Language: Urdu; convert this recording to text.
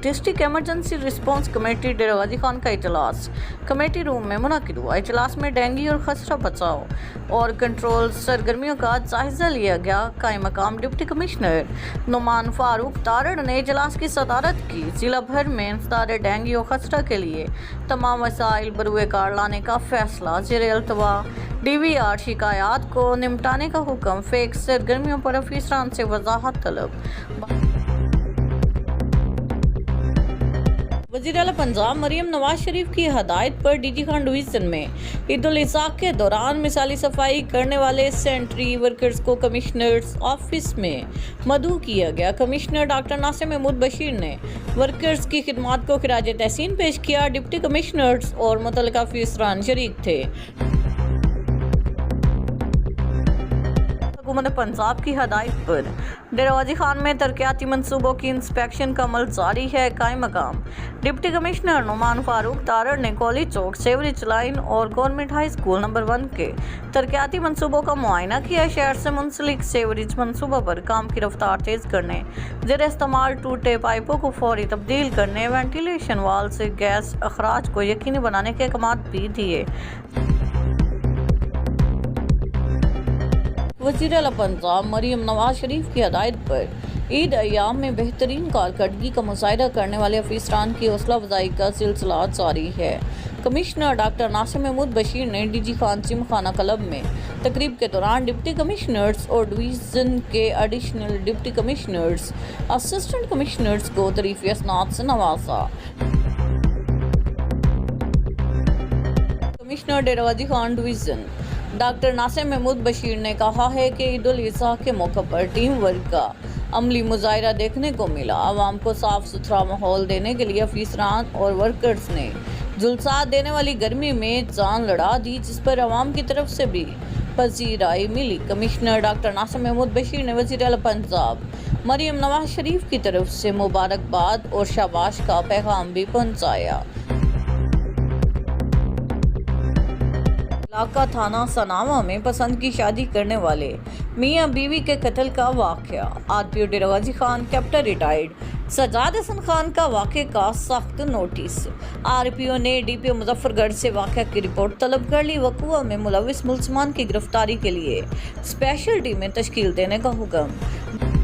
District emergency response committee Dera Ghazi Khan کا اجلاس کمیٹی روم میں منعقد ہوا۔ اجلاس میں ڈینگی اور خسرہ بچاؤ اور کنٹرول سرگرمیوں کا جائزہ لیا گیا۔ قائم مقام ڈپٹی کمشنر نعمان فاروق تارڑ نے اجلاس کی صدارت کی۔ ضلع بھر میں انسداد ڈینگی اور خسرہ کے لیے تمام وسائل بروئے کار لانے کا فیصلہ۔ زیر التواء DVR شکایات کو نمٹانے کا حکم۔ فیک سرگرمیوں پر افسران سے وضاحت طلب۔ وزیر اعلیٰ پنجاب مریم نواز شریف کی ہدایت پر DG خان ڈویژن میں عید الاضحیٰ کے دوران مثالی صفائی کرنے والے سینیٹری ورکرز کو کمشنرز آفس میں مدعو کیا گیا۔ کمشنر ڈاکٹر ناصر محمود بشیر نے ورکرز کی خدمات کو خراج تحسین پیش کیا۔ ڈپٹی کمشنرز اور متعلقہ افسران شریک تھے۔ حکومت پنجاب کی ہدایت پر ڈیرہ غازی خان میں ترقیاتی منصوبوں کی انسپیکشن کا عمل جاری ہے۔ قائم مقام ڈپٹی کمشنر نعمان فاروق تارڑ نے کولی چوک سیوریج لائن اور گورنمنٹ ہائی اسکول نمبر 1 کے ترقیاتی منصوبوں کا معائنہ کیا۔ شہر سے منسلک سیوریج منصوبہ پر کام کی رفتار تیز کرنے، زیر استعمال ٹوٹے پائپوں کو فوری تبدیل کرنے، وینٹیلیشن وال سے گیس اخراج کو یقینی بنانے کے احکامات بھی دیے۔ وزیر اعلیٰ پنجاب مریم نواز شریف کی ہدایت پر عید ایام میں بہترین کارکردگی کا مظاہرہ کرنے والے افسران کی حوصلہ افزائی کا سلسلہ جاری ہے۔ کمشنر ڈاکٹر ناصر محمود بشیر نے DG خان جم خانہ کلب میں تقریب کے دوران ڈپٹی کمشنرز اور ڈویژن کے additional deputy commissioners, assistant commissioners کو تحریفی اسناد سے نوازا۔ Commissioner Dera Ghazi Khan division doctor ناصر محمود بشیر نے کہا ہے کہ عید الاضحیٰ کے موقع پر ٹیم ورک کا عملی مظاہرہ دیکھنے کو ملا۔ عوام کو صاف ستھرا ماحول دینے کے لیے افسران اور ورکرز نے جھلسات دینے والی گرمی میں جان لڑا دی، جس پر عوام کی طرف سے بھی پذیرائی ملی۔ کمشنر ڈاکٹر ناصر محمود بشیر نے وزیر اعلیٰ پنجاب مریم نواز شریف کی طرف سے مبارکباد اور شاباش کا پیغام بھی پہنچایا۔ علاقہ تھانہ سناوا میں پسند کی شادی کرنے والے میاں بیوی کے قتل کا واقعہ۔ RPO Dera Ghazi Khan captain retired Sajjad حسن خان کا واقعے کا سخت نوٹس۔ RPO نے DPO مظفر گڑھ سے واقعہ کی رپورٹ طلب کر لی۔ وقوع میں ملوث ملزمان کی گرفتاری کے لیے اسپیشل ٹیمیں تشکیل دینے کا حکم۔